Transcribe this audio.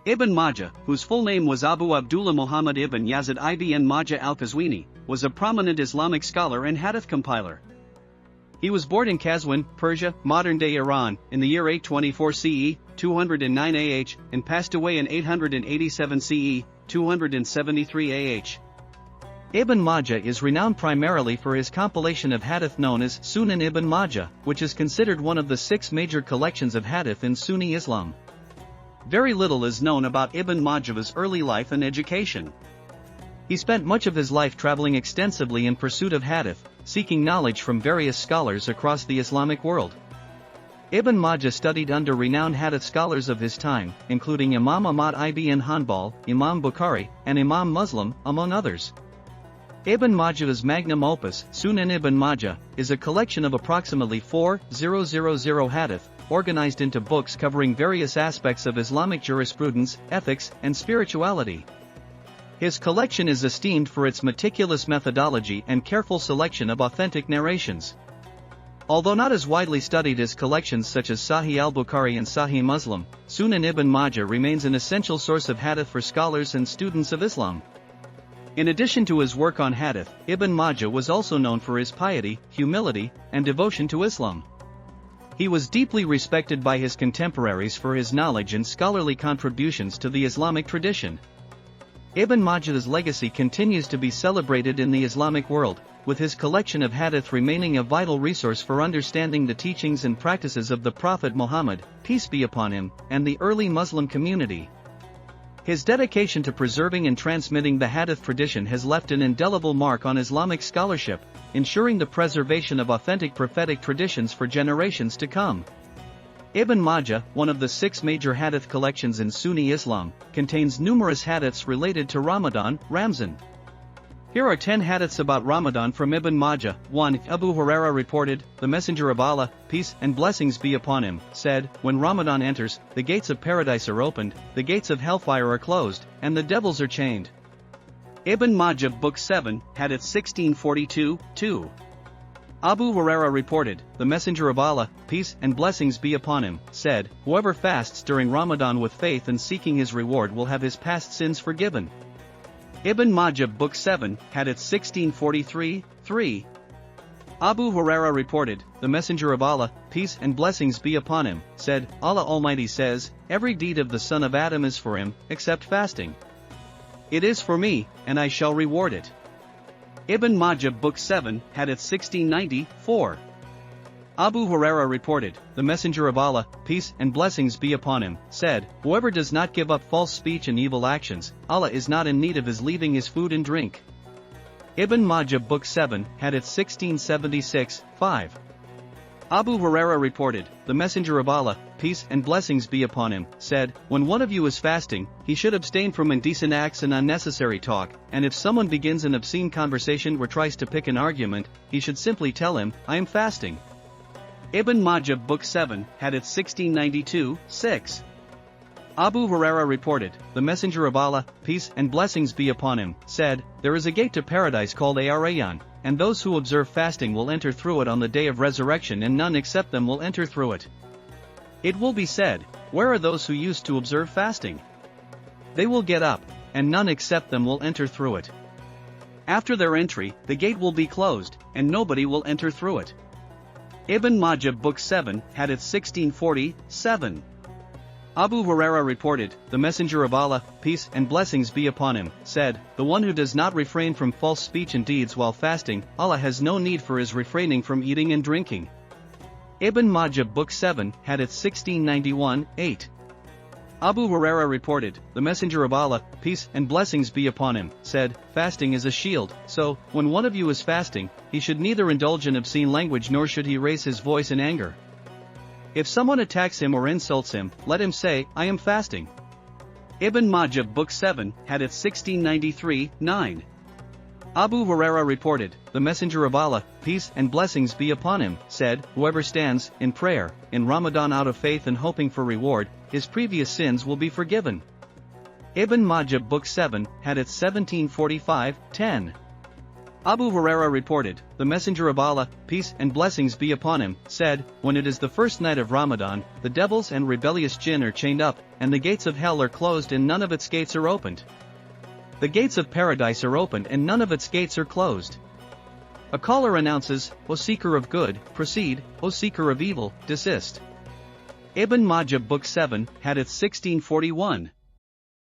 Ibn Majah, whose full name was Abu Abdullah Muhammad ibn Yazid ibn Majah al-Qazwini, was a prominent Islamic scholar and hadith compiler. He was born in Qazwin, Persia, modern-day Iran, in the year 824 CE, 209 AH, and passed away in 887 CE, 273 AH. Ibn Majah is renowned primarily for his compilation of hadith known as Sunan Ibn Majah, which is considered one of the 6 major collections of hadith in Sunni Islam. Very little is known about Ibn Majah's early life and education. He spent much of his life traveling extensively in pursuit of hadith, seeking knowledge from various scholars across the Islamic world. Ibn Majah studied under renowned hadith scholars of his time, including Imam Ahmad ibn Hanbal, Imam Bukhari, and Imam Muslim, among others. Ibn Majah's magnum opus, Sunan Ibn Majah, is a collection of approximately 4,000 hadith, organized into books covering various aspects of Islamic jurisprudence, ethics, and spirituality. His collection is esteemed for its meticulous methodology and careful selection of authentic narrations. Although not as widely studied as collections such as Sahih al-Bukhari and Sahih Muslim, Sunan Ibn Majah remains an essential source of hadith for scholars and students of Islam. In addition to his work on hadith, Ibn Majah was also known for his piety, humility, and devotion to Islam. He was deeply respected by his contemporaries for his knowledge and scholarly contributions to the Islamic tradition. Ibn Majah's legacy continues to be celebrated in the Islamic world, with his collection of hadith remaining a vital resource for understanding the teachings and practices of the Prophet Muhammad, peace be upon him, and the early Muslim community. His dedication to preserving and transmitting the hadith tradition has left an indelible mark on Islamic scholarship, ensuring the preservation of authentic prophetic traditions for generations to come. Ibn Majah, one of the 6 major hadith collections in Sunni Islam, contains numerous hadiths related to Ramadan, Ramzan. Here are 10 hadiths about Ramadan from Ibn Majah. 1. Abu Hurairah reported, the Messenger of Allah, peace and blessings be upon him, said, when Ramadan enters, the gates of paradise are opened, the gates of hellfire are closed, and the devils are chained. Ibn Majah Book 7, Hadith 1642, 2. Abu Hurairah reported, the Messenger of Allah, peace and blessings be upon him, said, whoever fasts during Ramadan with faith and seeking his reward will have his past sins forgiven. Ibn Majah Book 7, Hadith 1643, 3. Abu Hurairah reported, the Messenger of Allah, peace and blessings be upon him, said, Allah Almighty says, every deed of the son of Adam is for him, except fasting. It is for me, and I shall reward it. Ibn Majah Book 7, Hadith 1690, 4. Abu Hurairah reported, the Messenger of Allah, peace and blessings be upon him, said, whoever does not give up false speech and evil actions, Allah is not in need of his leaving his food and drink. Ibn Majah Book 7, Hadith 1676, 5. Abu Hurairah reported, the Messenger of Allah, peace and blessings be upon him, said, when one of you is fasting, he should abstain from indecent acts and unnecessary talk, and if someone begins an obscene conversation or tries to pick an argument, he should simply tell him, I am fasting. Ibn Majah Book 7, Hadith 1692, 6. Abu Hurairah reported, the Messenger of Allah, peace and blessings be upon him, said, there is a gate to paradise called Ar-Rayyan, and those who observe fasting will enter through it on the day of resurrection and none except them will enter through it. It will be said, where are those who used to observe fasting? They will get up, and none except them will enter through it. After their entry, the gate will be closed, and nobody will enter through it. Ibn Majah Book 7, Hadith 1640, 7. Abu Hurairah reported, the Messenger of Allah, peace and blessings be upon him, said, the one who does not refrain from false speech and deeds while fasting, Allah has no need for his refraining from eating and drinking. Ibn Majah Book 7, Hadith 1691, 8. Abu Hurairah reported, the Messenger of Allah, peace and blessings be upon him, said, fasting is a shield, so, when one of you is fasting, he should neither indulge in obscene language nor should he raise his voice in anger. If someone attacks him or insults him, let him say, I am fasting. Ibn Majah Book 7, Hadith 1693, 9. Abu Hurairah reported, the Messenger of Allah, peace and blessings be upon him, said, whoever stands, in prayer, in Ramadan out of faith and hoping for reward, his previous sins will be forgiven. Ibn Majah Book 7, Hadith 1745, 10. Abu Huraira reported, the Messenger of Allah, peace and blessings be upon him, said, when it is the first night of Ramadan, the devils and rebellious jinn are chained up, and the gates of hell are closed and none of its gates are opened. The gates of paradise are opened and none of its gates are closed. A caller announces, O seeker of good, proceed, O seeker of evil, desist. Ibn Majah Book 7, Hadith 1641.